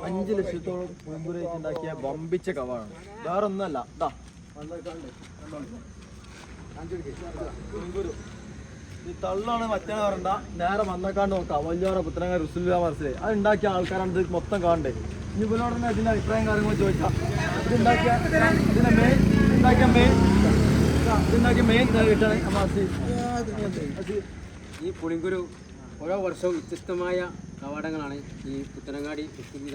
5 ലക്ഷത്തോളം പുളിങ്കുരുവായിട്ട് ഉണ്ടാക്കിയ വമ്പിച്ച കവാടാണ്. വേറെ ഒന്നല്ല, ഇതാ പുളിങ്കുരു. ഈ തള്ളാണ് മറ്റേ പറയണ്ട, നേരെ വന്നക്കാണ്ട് നോക്കാം. വല്യോറ പുത്രങ്ങ റുസുല്ല മനസ്സിലായി അത് ഉണ്ടാക്കിയ ആൾക്കാരാണ് ഇത് മൊത്തം കാണണ്ടേ. ഇനി ഇവരോട് തന്നെ ഇതിന്റെ അഭിപ്രായം കാര്യങ്ങൾ ചോദിക്കാം. ഇതിന്റെ മെയിൻ കിട്ടാണ്. ഈ പുളിങ്കുരു ഓരോ വർഷവും വ്യത്യസ്തമായ കവാടങ്ങളാണ് ഈ പുത്തനങ്ങാടി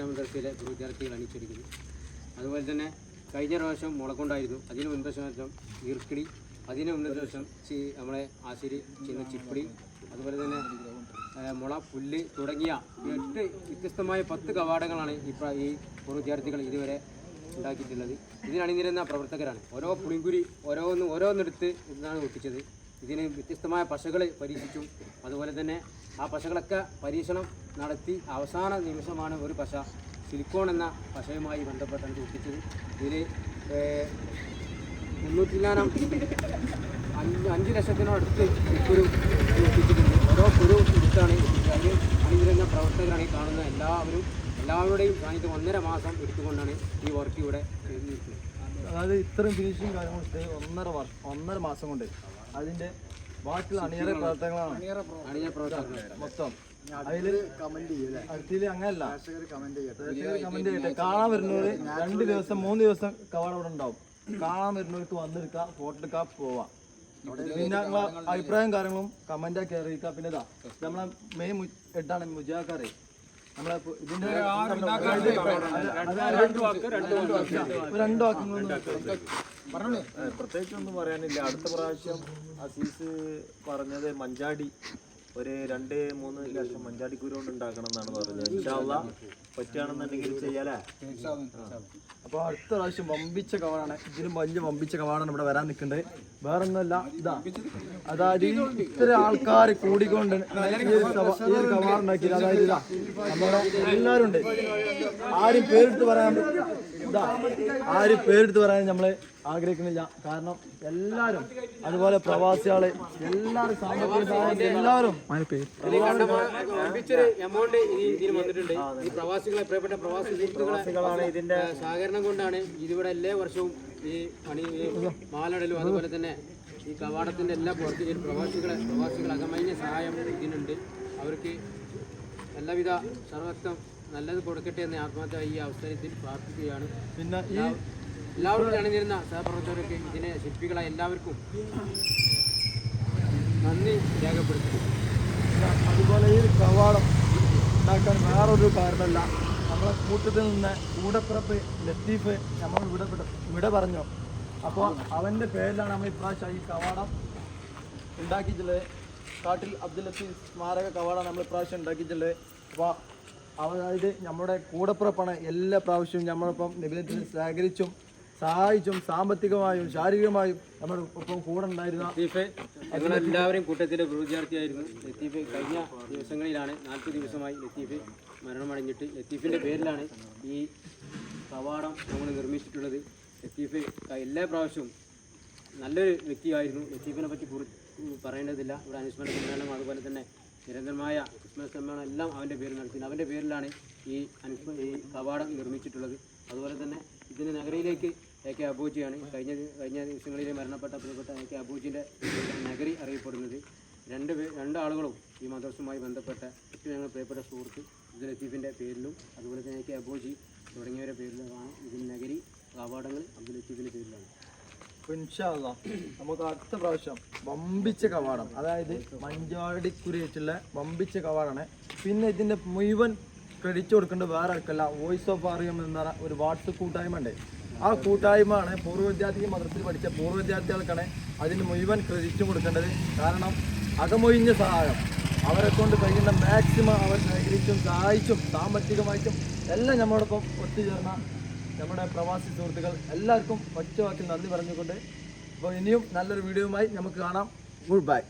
മദ്രസയിലെ വിദ്യാർത്ഥികൾ അണിയിച്ചൊരുക്കുന്നത്. അതുപോലെ തന്നെ കഴിഞ്ഞ പ്രാവശ്യം മുളക്കൊണ്ടായിരുന്നു, അതിന് മുൻപ് വർഷം ഈർക്കിളി, അതിന് മുന്നത്തെ വർഷം നമ്മളെ ആശിരി ചെയ്യുന്ന ചിപ്പിടി, അതുപോലെ തന്നെ മുള, പുല്ല് തുടങ്ങിയ 8 വ്യത്യസ്തമായ 10 കവാടങ്ങളാണ് ഈ വിദ്യാർത്ഥികൾ ഇതുവരെ ഉണ്ടാക്കിയിട്ടുള്ളത്. ഇതിനണിനിരുന്ന പ്രവർത്തകരാണ്. ഓരോ പുളിങ്കുരി ഓരോന്നെടുത്ത് ഇതാണ് ഒട്ടിച്ചത്. ഇതിന് വ്യത്യസ്തമായ പശകൾ പരീക്ഷിച്ചു. അതുപോലെ തന്നെ ആ പശകളൊക്കെ പരീക്ഷണം നടത്തി അവസാന നിമിഷമാണ് ഒരു പശ സിലിക്കോൺ എന്ന പശയുമായി ബന്ധപ്പെട്ടാണ് ഒട്ടിച്ചത്. ഇതിൽ 5 ലക്ഷത്തിനടുത്ത് കുരു ഒട്ടിച്ചിട്ടുണ്ട്. ഓരോ കുരു എടുത്താണ് ഒട്ടിച്ചത്. അതിന് അണിനിരുന്ന പ്രവർത്തകരാണ് ഈ കാണുന്ന എല്ലാവരുടെയും സാന്നിധ്യം 1.5 മാസം എടുത്തുകൊണ്ടാണ് ഈ വർക്ക് ഇവിടെ എഴുതിയിരിക്കുന്നത്. അതായത് ഇത്രയും ഫിനിഷിങ് കാര്യങ്ങൾ 1.5 മാസം കൊണ്ട് അതിന്റെ ബാക്കിയുള്ള അണിയറ പ്രവർത്തനങ്ങളാണ് മൊത്തം. അതില് അങ്ങനല്ല, കമന്റ് ചെയ്യട്ടെ. കാണാൻ വരുന്നവര് 2 ദിവസം 3 ദിവസം കവാടം ഇവിടെ ഉണ്ടാവും. കാണാൻ വരുന്നവർക്ക് വന്നെടുക്കാം, ഫോട്ടോ എടുക്കാം, പോവാം. പിന്നെ അഭിപ്രായം കാര്യങ്ങളും കമന്റാക്കി അറിയിക്കാം. പിന്നെ ഇതാ നമ്മളെ മെയിൻ ഹെഡാണ് മുജാക്കാരെ. നമ്മളെ ഇതിന്റെ 2 വാക്കുകളൊന്നും പ്രത്യേകിച്ചൊന്നും പറയാനില്ല. അടുത്ത പ്രാവശ്യം അസീസ് പറഞ്ഞത് മഞ്ചാടി ഒരു 2-3 ലക്ഷം മഞ്ചാടി കുരു കൊണ്ട് ഉണ്ടാക്കണം എന്നാണ് പറഞ്ഞത്. ഇൻഷാല്ലാ പറ്റുകയാണെന്നുണ്ടെങ്കിൽ ചെയ്യാലേ. അപ്പോൾ അടുത്ത പ്രാവശ്യം വമ്പിച്ച കവാടാണ്. ഇതിലും വലിയ വമ്പിച്ച കവാടാണ് ഇവിടെ വരാൻ നിൽക്കുന്നത്. വേറെ ഒന്നുമല്ല, ഇതാ അതായത് ഇത്ര ആൾക്കാർ കൂടിക്കൊണ്ട് ഈ ഒരു കവാടം ഉണ്ടാക്കിയത്. അതായത് ഇതാ നമ്മുടെ എല്ലാവരും ഉണ്ട്. ആരും പേരെടുത്ത് പറയാൻ നമ്മൾ ആഗ്രഹിക്കുന്നില്ല. കാരണം എല്ലാവരും, അതുപോലെ പ്രവാസികള് എല്ലാവരും, സാമ്പത്തിക സഹായം എല്ലാവരും പ്രിയപ്പെട്ട പ്രവാസി സുഹൃത്തുക്കളാണ് ഇതിന്റെ സഹകരണം കൊണ്ടാണ് ഇതിവിടെ എല്ലാ വർഷവും ഈ മാലടലും അതുപോലെ തന്നെ ഈ കവാടത്തിന്റെ എല്ലാ പ്രവാസികൾ അകമഴിഞ്ഞ സഹായം ഇതിനുണ്ട്. അവർക്ക് എല്ലാവിധ സർവത്വം നല്ലത് കൊടുക്കട്ടെ എന്ന് ആത്മാർത്ഥമായി ഈ അവസരത്തിൽ പ്രാർത്ഥിക്കുകയാണ്. പിന്നെ ഈ എല്ലാവരും അണിനിരുന്ന സഹപ്രവർത്തകർക്ക്, ഇതിനെ ശില്പികളായ എല്ലാവർക്കും നന്ദി രേഖപ്പെടുത്തുന്നു. അതുപോലെ ഈ കവാടം ഉണ്ടാക്കാൻ വേറൊരു കാരണമല്ല, നമ്മളെ കൂട്ടത്തിൽ നിന്ന് കൂടപ്പിറപ്പ് ലത്തീഫ് നമ്മൾ ഇവിടെ പറഞ്ഞു. അപ്പോൾ അവൻ്റെ പേരിലാണ് നമ്മൾ ഇപ്രാവശ്യം ഈ കവാടം ഉണ്ടാക്കിയിട്ടുള്ളത്. കാട്ടിൽ അബ്ദുൽ ലത്തീഫ് സ്മാരക കവാടമാണ് നമ്മൾ ഇപ്രാവശ്യം ഉണ്ടാക്കിയിട്ടുള്ളത്. അപ്പോൾ അതായത് നമ്മുടെ കൂടപ്പിറപ്പാണ്. എല്ലാ പ്രാവശ്യവും നമ്മളിപ്പം നിബിധത്തിൽ സഹകരിച്ചും സഹായിച്ചും സാമ്പത്തികമായും ശാരീരികമായും നമ്മുടെ ഒപ്പം കൂടെ ഉണ്ടായിരുന്ന ലത്തീഫ് ഞങ്ങളെല്ലാവരും കൂട്ടത്തിലെ വിദ്യാർത്ഥിയായിരുന്നു. ലത്തീഫ് കഴിഞ്ഞ ദിവസങ്ങളിലാണ് 40 ദിവസമായി ലത്തീഫ് മരണമടഞ്ഞിട്ട്. ലത്തീഫിൻ്റെ പേരിലാണ് ഈ കവാടം നമ്മൾ നിർമ്മിച്ചിട്ടുള്ളത്. ലത്തീഫ് എല്ലാ പ്രാവശ്യവും നല്ലൊരു വ്യക്തിയായിരുന്നു. ലത്തീഫിനെ പറ്റി പറയേണ്ടതില്ല. ഇവിടെ അനുസ്മരണ സമ്മേളനം, അതുപോലെ തന്നെ നിരന്തരമായ ക്രിസ്മസ് സമ്മേളനം എല്ലാം അവൻ്റെ പേരിൽ നടത്തുന്നത്. അവൻ്റെ പേരിലാണ് ഈ കവാടം നിർമ്മിച്ചിട്ടുള്ളത്. അതുപോലെ തന്നെ ഇതിന് നഗരിയിലേക്ക് AK അബൂജിയാണ് കഴിഞ്ഞ ദിവസങ്ങളിൽ മരണപ്പെട്ട പ്രിയപ്പെട്ട AK അബൂജിൻ്റെ നഗരി അറിയപ്പെടുന്നത്. 2 ആളുകളും ഈ മദ്രസുമായി ബന്ധപ്പെട്ട ഏറ്റവും ഞങ്ങൾ പ്രിയപ്പെട്ട സുഹൃത്ത് അബ്ദുൽ ലത്തീഫിൻ്റെ പേരിലും അതുപോലെ തന്നെ AK അബൂജി തുടങ്ങിയവരുടെ പേരിലുമാണ് ഇതിന് നഗരി കവാടങ്ങൾ അബ്ദുൽ ലത്തീഫിൻ്റെ പേരിലാണ്. ഇൻഷാ അല്ലാഹ് നമുക്ക് അടുത്ത പ്രാവശ്യം വമ്പിച്ച കവാടം, അതായത് മഞ്ചാടിക്കുരിയായിട്ടുള്ള വമ്പിച്ച കവാടാണ്. പിന്നെ ഇതിൻ്റെ മുഴുവൻ ക്രെഡിറ്റ് കൊടുക്കേണ്ടത് വേറെ ആർക്കല്ല, വോയിസ് ഓഫ് അറിയം എന്ന ഒരു വാട്സപ്പ് കൂട്ടായ്മ ഉണ്ട്. ആ കൂട്ടായ്മയാണ് പൂർവ്വ വിദ്യാർത്ഥി മദ്രസയിൽ പഠിച്ച പൂർവ്വ വിദ്യാർത്ഥികൾക്കാണ് അതിന് മുഴുവൻ ക്രെഡിറ്റ് കൊടുക്കേണ്ടത്. കാരണം അകമൊഴിഞ്ഞ സഹായം അവരെ കൊണ്ട് കഴിയുന്ന മാക്സിമം അവർ ശേഖരിച്ചും സഹായിച്ചും സാമ്പത്തികമായിട്ടും എല്ലാം നമ്മളോടൊപ്പം ഒത്തുചേർന്ന നമ്മുടെ പ്രവാസി സുഹൃത്തുക്കൾ എല്ലാവർക്കും ഒറ്റ വാക്കിൽ നന്ദി പറഞ്ഞുകൊണ്ട് അപ്പോൾ ഇനിയും നല്ലൊരു വീഡിയോയുമായി നമുക്ക് കാണാം. Good bye.